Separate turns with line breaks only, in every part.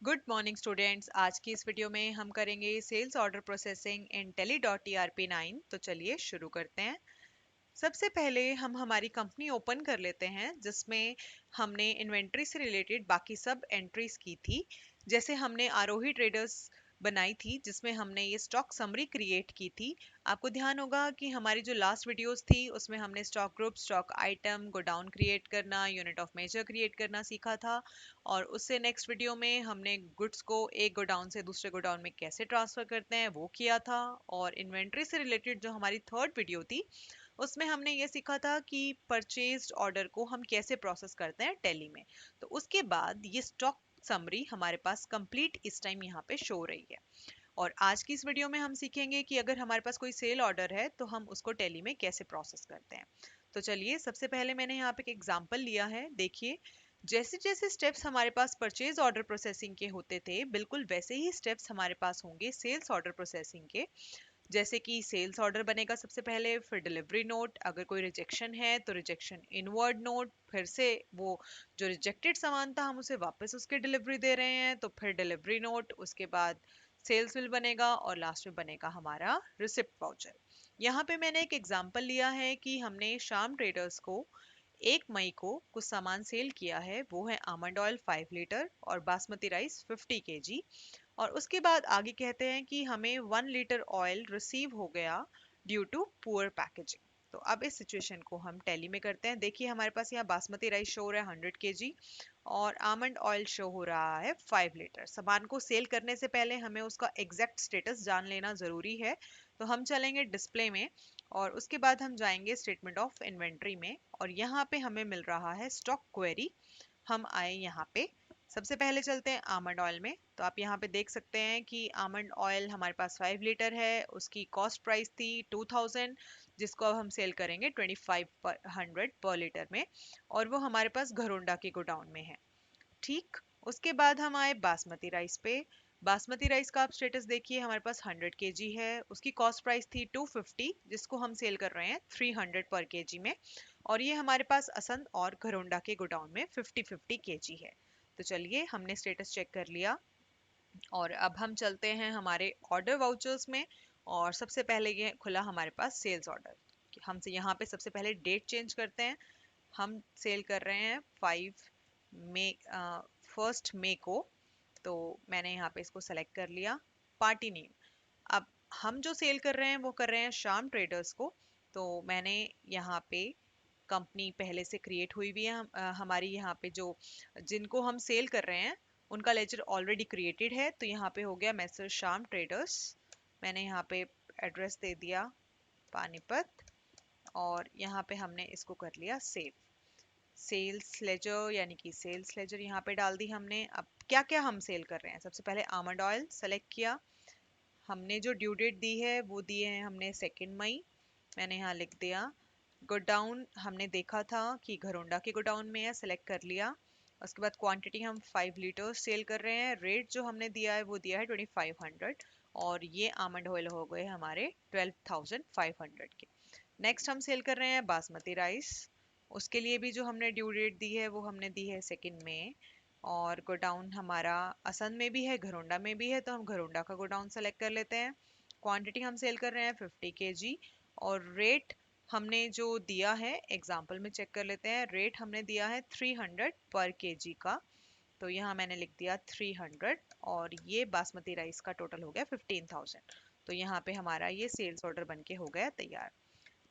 Good morning students. आज की इस वीडियो में हम करेंगे sales order processing in Tally dot ERP 9। तो चलिए शुरू करते हैं। सबसे पहले हम हमारी कंपनी ओपन कर लेते हैं जिसमें हमने इन्वेंट्री से रिलेटेड बाकी सब एंट्रीज की थी। जैसे हमने आरोही ट्रेडर्स बनाई थी जिसमें हमने ये स्टॉक समरी क्रिएट की थी। आपको ध्यान होगा कि हमारी जो लास्ट वीडियोस थी उसमें हमने stock group, stock item, godown create करना, यूनिट ऑफ मेजर क्रिएट करना सीखा था। और उससे नेक्स्ट वीडियो में हमने गुड्स को एक गोडाउन से दूसरे गोडाउन में कैसे ट्रांसफर करते हैं वो किया था। और इन्वेंट्री से रिलेटेड जो हमारी थर्ड वीडियो थी उसमें हमने ये सीखा था कि परचेज्ड ऑर्डर को हम कैसे प्रोसेस करते हैं टैली में। तो उसके बाद ये स्टॉक समरी हमारे पास कंप्लीट इस टाइम यहाँ पे शो रही है। और आज की इस वीडियो में हम सीखेंगे कि अगर हमारे पास कोई सेल ऑर्डर है तो हम उसको टैली में कैसे प्रोसेस करते हैं। तो चलिए, सबसे पहले मैंने यहाँ पे एक एग्जांपल लिया है, देखिए। जैसे जैसे स्टेप्स हमारे पास परचेज ऑर्डर प्रोसेसिंग के होते थे, बिल्कुल वैसे ही स्टेप्स हमारे पास होंगे सेल्स ऑर्डर प्रोसेसिंग के। जैसे कि सेल्स ऑर्डर बनेगा सबसे पहले, फिर डिलीवरी नोट, अगर कोई रिजेक्शन है तो रिजेक्शन इनवर्ड नोट, फिर से वो जो रिजेक्टेड सामान था हम उसे वापस उसके डिलीवरी दे रहे हैं तो फिर डिलीवरी नोट, उसके बाद सेल्स बिल बनेगा और लास्ट में बनेगा हमारा रिसिप्ट वाउचर। यहाँ पे मैंने एक एग्जांपल लिया है कि हमने शाम ट्रेडर्स को 1 मई को कुछ सामान सेल किया है, वो है आमंड ऑयल 5 लीटर और बासमती राइस 50 kg। और उसके बाद आगे कहते हैं कि हमें 1 लीटर ऑयल रिसीव हो गया ड्यू टू पुअर पैकेजिंग। तो अब इस सिचुएशन को हम टैली में करते हैं। देखिए, हमारे पास यहाँ बासमती राइस शो हो रहा है 100 kg और आमंड ऑयल शो हो रहा है 5 लीटर। सामान को सेल करने से पहले हमें उसका एग्जैक्ट स्टेटस जान लेना जरूरी है। तो हम चलेंगे डिस्प्ले में और उसके बाद हम जाएंगे स्टेटमेंट ऑफ इन्वेंट्री में और यहाँ पे हमें मिल रहा है स्टॉक क्वेरी। हम आए यहाँ पे, सबसे पहले चलते हैं आमंड ऑयल में। तो आप यहाँ पे देख सकते हैं कि आमंड ऑयल हमारे पास 5 लीटर है, उसकी कॉस्ट प्राइस थी 2000, जिसको अब हम सेल करेंगे 2500 पर लीटर में। और वो हमारे पास घरोंडा के गोडाउन में है। ठीक। उसके बाद हम आए बासमती राइस पे। बासमती राइस का आप स्टेटस देखिए, हमारे पास 100 kg है, उसकी कॉस्ट प्राइस थी 250, जिसको हम सेल कर रहे हैं 300 पर केजी में। और ये हमारे पास असंध और घरोंडा के गोडाउन में 50-50 kg है। तो चलिए, हमने स्टेटस चेक कर लिया और अब हम चलते हैं हमारे ऑर्डर वाउचर्स में। और सबसे पहले ये खुला हमारे पास सेल्स ऑर्डर। हमसे यहाँ पे सबसे पहले डेट चेंज करते हैं। हम सेल कर रहे हैं 5 मई, 1 मई को। तो मैंने यहाँ पे इसको सेलेक्ट कर लिया। पार्टी नेम, अब हम जो सेल कर रहे हैं वो कर रहे हैं शाम ट्रेडर्स को। तो मैंने यहाँ पे कंपनी पहले से क्रिएट हुई हुई है, हमारी यहाँ पे जो जिनको हम सेल कर रहे हैं उनका लेजर ऑलरेडी क्रिएटेड है। तो यहाँ पे हो गया मैसर शाम ट्रेडर्स। मैंने यहाँ पे एड्रेस दे दिया पानीपत और यहाँ पे हमने इसको कर लिया सेव। सेल्स लेजर यानी कि सेल्स लेजर यहाँ पे डाल दी हमने। अब क्या क्या हम सेल कर रहे हैं, सबसे पहले आमंड ऑयल सेलेक्ट किया। हमने जो ड्यू डेट दी है वो दिए हैं हमने 2 मई। मैंने यहाँ लिख दिया। गोडाउन हमने देखा था कि घरोंडा के गोडाउन में है, सेलेक्ट कर लिया। उसके बाद क्वांटिटी हम 5 लीटर सेल कर रहे हैं। रेट जो हमने दिया है वो दिया है 2500 और ये आमंड ऑयल हो गए हमारे 12500 के। नेक्स्ट हम सेल कर रहे हैं बासमती राइस। उसके लिए भी जो हमने ड्यू डेट दी है वो हमने दी है 2 मई। और गोडाउन हमारा असंध में भी है, घरोंडा में भी है, तो हम घरोंडा का गोडाउन सेलेक्ट कर लेते हैं। क्वांटिटी हम सेल कर रहे हैं 50 kg और रेट हमने जो दिया है एग्जाम्पल में चेक कर लेते हैं। रेट हमने दिया है 300 पर केजी का। तो यहाँ मैंने लिख दिया 300 और ये बासमती राइस का टोटल हो गया 15,000। तो यहाँ पे हमारा ये सेल्स ऑर्डर बन के हो गया तैयार।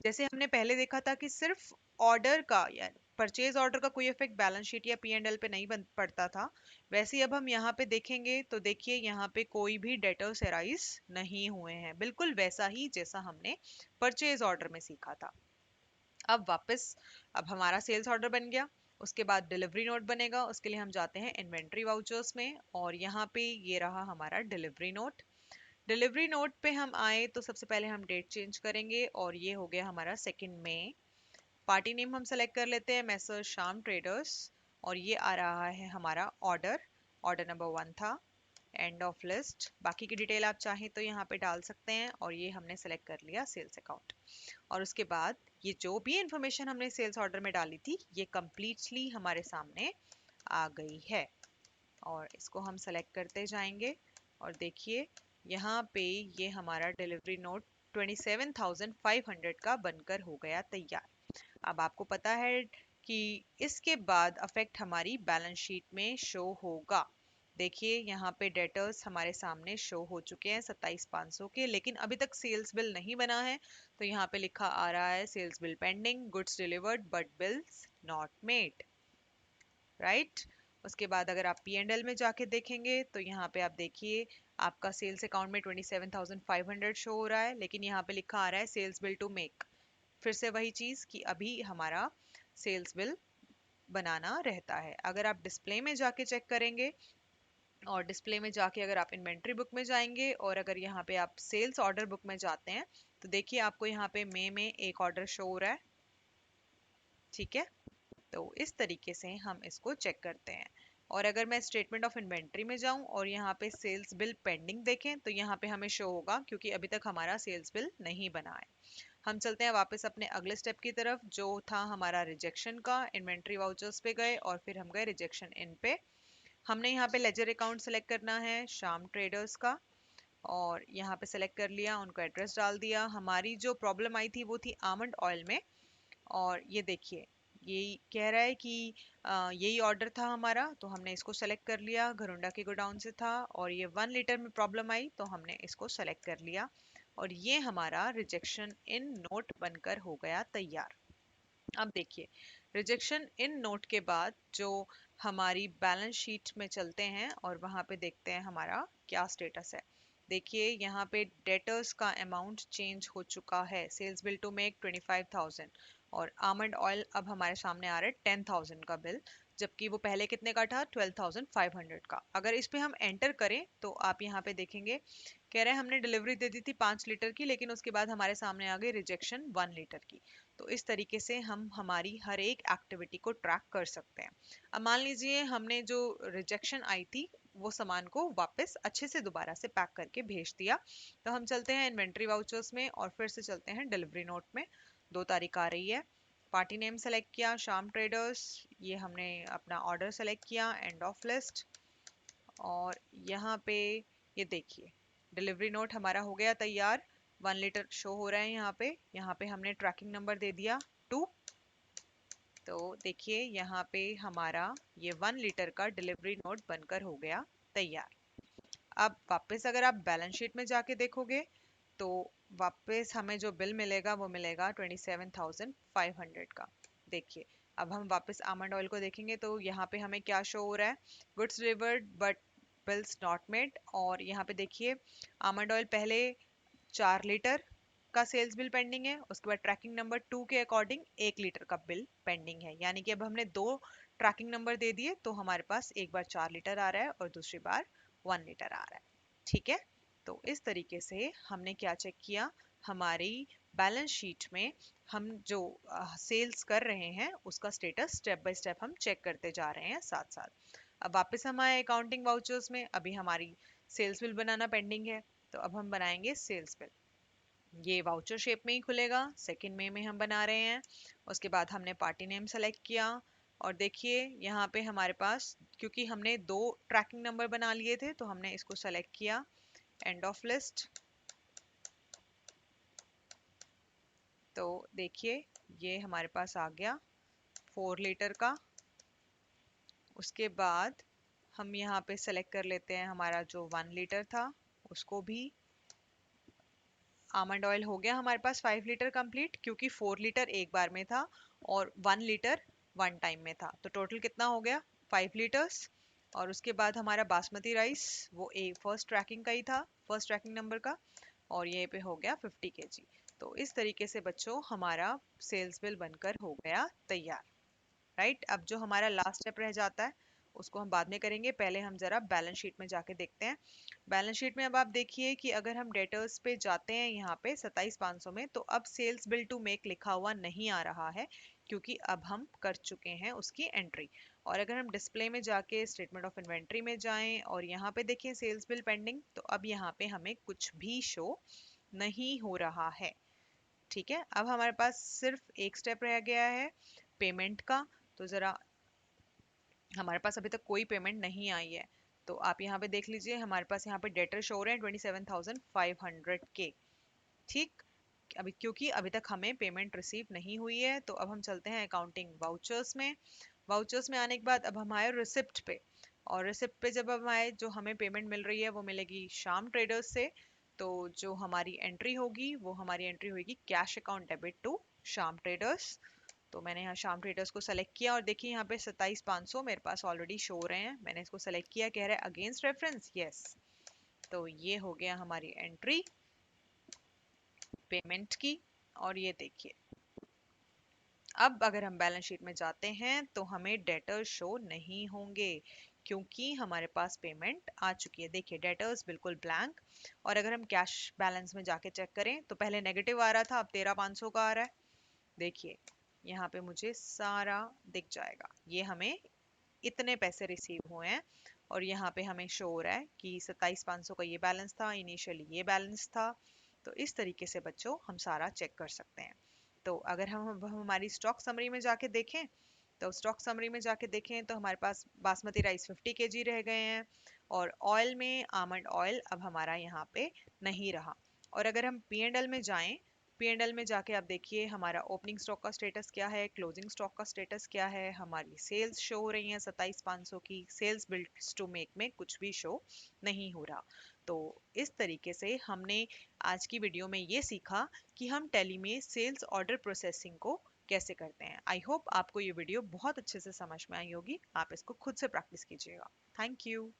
जैसे हमने पहले देखा था कि सिर्फ ऑर्डर का या परचेज ऑर्डर का कोई इफेक्ट बैलेंस शीट या पी एंड एल पे नहीं बन पड़ता था, वैसे ही अब हम यहाँ पे देखेंगे तो देखिए यहाँ पे कोई भी डेटर्स एराइज नहीं हुए हैं, बिल्कुल वैसा ही जैसा हमने परचेज ऑर्डर में सीखा था। अब वापस, अब हमारा सेल्स ऑर्डर बन गया। उसके बाद डिलीवरी नोट बनेगा, उसके लिए हम जाते हैं इन्वेंट्री वाउचर्स में और यहाँ पे ये रहा हमारा डिलीवरी नोट। डिलीवरी नोट पे हम आए तो सबसे पहले हम डेट चेंज करेंगे और ये हो गया हमारा 2 मई। पार्टी नेम हम सेलेक्ट कर लेते हैं मैसर शाम ट्रेडर्स और ये आ रहा है हमारा ऑर्डर। ऑर्डर नंबर 1 था। एंड ऑफ लिस्ट, बाकी की डिटेल आप चाहें तो यहाँ पे डाल सकते हैं और ये हमने सेलेक्ट कर लिया सेल्स अकाउंट। और उसके बाद ये जो भी इंफॉर्मेशन हमने सेल्स ऑर्डर में डाली थी ये कम्प्लीटली हमारे सामने आ गई है। और इसको हम सेलेक्ट करते जाएंगे और देखिए यहाँ पे ये हमारा डिलीवरी नोट 27,500 का बनकर हो गया तैयार। अब आपको पता है कि इसके बाद अफेक्ट हमारी बैलेंस शीट में शो होगा। देखिए यहाँ पे डेटर्स हमारे सामने शो हो चुके हैं 27,500 के, लेकिन अभी तक सेल्स बिल नहीं बना है। तो यहाँ पे लिखा आ रहा है sales bill pending, goods delivered but bills not made, right. उसके बाद अगर आप पी एंड एल में जाके देखेंगे तो यहाँ पे आप देखिए आपका सेल्स अकाउंट में 27,500 शो हो रहा है, लेकिन यहाँ पे लिखा आ रहा है सेल्स बिल टू मेक। फिर से वही चीज कि अभी हमारा सेल्स बिल बनाना रहता है। अगर आप डिस्प्ले में जाके चेक करेंगे और डिस्प्ले में जाके अगर आप इन्वेंट्री बुक में जाएंगे और अगर यहाँ पे आप सेल्स ऑर्डर बुक में जाते हैं तो देखिए आपको यहाँ पे मई में एक ऑर्डर शो हो रहा है, ठीक है। तो इस तरीके से हम इसको चेक करते हैं। और अगर मैं स्टेटमेंट ऑफ इन्वेंट्री में जाऊं और यहाँ पे सेल्स बिल पेंडिंग देखें तो यहाँ पे हमें शो होगा क्योंकि अभी तक हमारा सेल्स बिल नहीं बना है। हम चलते हैं वापस अपने अगले स्टेप की तरफ जो था हमारा रिजेक्शन का। इन्वेंट्री वाउचर्स पे गए और फिर हम गए रिजेक्शन इन पे। हमने यहाँ पे लेजर अकाउंट सेलेक्ट करना है श्याम ट्रेडर्स का और यहाँ पे सेलेक्ट कर लिया, उनको एड्रेस डाल दिया। हमारी जो प्रॉब्लम आई थी वो थी आमंड ऑयल में। और ये देखिए यही कह रहा है कि यही ऑर्डर था हमारा, तो हमने इसको सेलेक्ट कर लिया, घरुंडा के गोडाउन से था और ये 1 लीटर में प्रॉब्लम आई तो हमने इसको सेलेक्ट कर लिया और ये हमारा रिजेक्शन इन नोट बनकर हो गया तैयार। अब देखिए रिजेक्शन इन नोट के बाद जो हमारी बैलेंस शीट में चलते हैं और वहां पे देखते हैं हमारा क्या स्टेटस है। देखिए यहाँ पे डेटर्स का अमाउंट चेंज हो चुका है, सेल्स बिल टू मेक 25,000 और आमंड ऑयल अब हमारे सामने आ रहा है 10,000 का बिल, जबकि वो पहले कितने का था 12,500 का। अगर इस पे हम एंटर करें तो आप यहाँ पे देखेंगे कह रहे हैं हमने डिलीवरी दे दी थी 5 लीटर की, लेकिन उसके बाद हमारे सामने आ गई रिजेक्शन 1 लीटर की। तो इस तरीके से हम हमारी हर एक एक्टिविटी को ट्रैक कर सकते हैं। अब मान लीजिए हमने जो रिजेक्शन आई थी वो सामान को वापस अच्छे से दोबारा से पैक करके भेज दिया। तो हम चलते हैं इन्वेंट्री वाउचर्स में और फिर से चलते हैं डिलीवरी नोट में। 2 तारीख आ रही है, पार्टी नेम सेलेक्ट किया श्याम ट्रेडर्स, ये हमने अपना ऑर्डर सेलेक्ट किया एंड ऑफ लिस्ट और यहाँ पे ये देखिए डिलीवरी नोट हमारा हो गया तैयार। 1 लीटर शो हो रहा है यहाँ पे हमने ट्रैकिंग नंबर दे दिया 2। तो देखिए यहाँ पे हमारा ये 1 लीटर का डिलीवरी नोट बनकर हो गया तैयार। अब वापस अगर आप बैलेंस शीट में जाके देखोगे तो वापस हमें जो बिल मिलेगा वो मिलेगा 27,500 का। देखिए अब हम वापस आमंड ऑयल को देखेंगे तो यहाँ पे हमें क्या शो हो रहा है, goods delivered but bills not made. और यहाँ पे देखिए आमंड ऑयल पहले 4 लीटर का सेल्स बिल पेंडिंग है, उसके बाद ट्रैकिंग नंबर 2 के अकॉर्डिंग 1 लीटर का बिल पेंडिंग है, यानी कि अब हमने 2 ट्रैकिंग नंबर दे दिए तो हमारे पास एक बार 4 लीटर आ रहा है और दूसरी बार 1 लीटर आ रहा है, ठीक है। तो इस तरीके से हमने क्या चेक किया, हमारी बैलेंस शीट में हम जो सेल्स कर रहे हैं उसका स्टेटस स्टेप बाय स्टेप हम चेक करते जा रहे हैं साथ साथ। अब वापस हम आए अकाउंटिंग वाउचर्स में, अभी हमारी सेल्स बिल बनाना पेंडिंग है तो अब हम बनाएंगे सेल्स बिल। ये वाउचर शेप में ही खुलेगा, 2 मई में हम बना रहे हैं। उसके बाद हमने पार्टी नेम सेलेक्ट किया और देखिए यहाँ पे हमारे पास क्योंकि हमने 2 ट्रैकिंग नंबर बना लिए थे तो हमने इसको सेलेक्ट किया एंड ऑफ लिस्ट। तो देखिए ये हमारे पास आ गया 4 लीटर का। उसके बाद हम यहाँ पे सेलेक्ट कर लेते हैं हमारा जो 1 लीटर था उसको भी। आमंड ऑयल हो गया हमारे पास 5 लीटर कंप्लीट क्योंकि 4 लीटर एक बार में था और 1 लीटर 1 टाइम में था, तो टोटल कितना हो गया 5 लीटर्स। और उसके बाद हमारा बासमती राइस वो एक फर्स्ट ट्रैकिंग का ही था, फर्स्ट ट्रैकिंग नंबर का, और ये पे हो गया 50 kg। तो इस तरीके से बच्चों हमारा सेल्स बिल बनकर हो गया तैयार, राइट। अब जो हमारा लास्ट स्टेप रह जाता है उसको हम बाद में करेंगे, पहले हम जरा बैलेंस शीट में जाके देखते हैं। बैलेंस शीट में अब आप देखिए कि अगर हम डेटर्स पे जाते हैं यहाँ पे 27,500 में तो अब सेल्स बिल टू मेक लिखा हुआ नहीं आ रहा है क्योंकि अब हम कर चुके हैं उसकी एंट्री। और अगर हम डिस्प्ले में जाके स्टेटमेंट ऑफ इन्वेंट्री में जाएं और यहाँ पे देखें सेल्स बिल पेंडिंग तो अब यहाँ पे हमें कुछ भी शो नहीं हो रहा है, ठीक है। अब हमारे पास सिर्फ एक स्टेप रह गया है पेमेंट का। तो जरा हमारे पास अभी तक कोई पेमेंट नहीं आई है। तो आप यहाँ पे देख लीजिए, हमारे पास यहाँ पे डेटर शो हो रहे हैं 27,500 के। ठीक। अभी क्योंकि अभी तक हमें पेमेंट रिसीव नहीं हुई है, तो अब हम चलते हैं अकाउंटिंग वाउचर्स में। वाउचर्स में आने के बाद अब हम आए रिसिप्ट पे। और रिसिप्ट पे जब हम आए, जो हमें पेमेंट मिल रही है वो मिलेगी श्याम ट्रेडर्स से। तो जो हमारी एंट्री होगी वो हमारी एंट्री होगी cash account debit to Shyam traders. तो मैंने यहाँ श्याम ट्रेडर्स को सेलेक्ट किया और देखिए यहाँ पे 27,500 मेरे पास ऑलरेडी शो हो रहे हैं। मैंने इसको सेलेक्ट किया, कह रहा है अगेंस्ट रेफरेंस, यस। तो ये हो गया हमारी एंट्री पेमेंट की। और ये देखिए, अब अगर हम बैलेंस शीट में जाते हैं तो हमें डेटर्स शो नहीं होंगे, क्योंकि हमारे पास पेमेंट आ चुकी है। देखिए डेटर्स बिल्कुल ब्लैंक। और अगर हम कैश बैलेंस में जाके चेक करें तो पहले नेगेटिव आ रहा था, अब 13,500 का आ रहा है। देखिए यहाँ पे मुझे सारा दिख जाएगा, ये हमें इतने पैसे रिसीव हुए हैं। और यहाँ पे हमें शो हो रहा है कि 27,500 का ये बैलेंस था, इनिशियली ये बैलेंस था। तो इस तरीके से बच्चों हम सारा चेक कर सकते हैं। तो अगर हम अब हमारी स्टॉक समरी में जाके देखें, तो स्टॉक समरी में जाके देखें तो हमारे पास बासमती राइस 50 kg रह गए हैं। और ऑयल में आमंड ऑयल अब हमारा यहाँ पे नहीं रहा। और अगर हम पी एंड एल में जाएं, पी एंड एल में जाके आप देखिए हमारा ओपनिंग स्टॉक का स्टेटस क्या है, क्लोजिंग स्टॉक का स्टेटस क्या है। हमारी सेल्स शो हो रही हैं 27,500 की, सेल्स बिल्ड टू मेक में कुछ भी शो नहीं हो रहा। तो इस तरीके से हमने आज की वीडियो में ये सीखा कि हम टैली में सेल्स ऑर्डर प्रोसेसिंग को कैसे करते हैं। आई होप आपको ये वीडियो बहुत अच्छे से समझ में आई होगी। आप इसको खुद से प्रैक्टिस कीजिएगा। Thank you.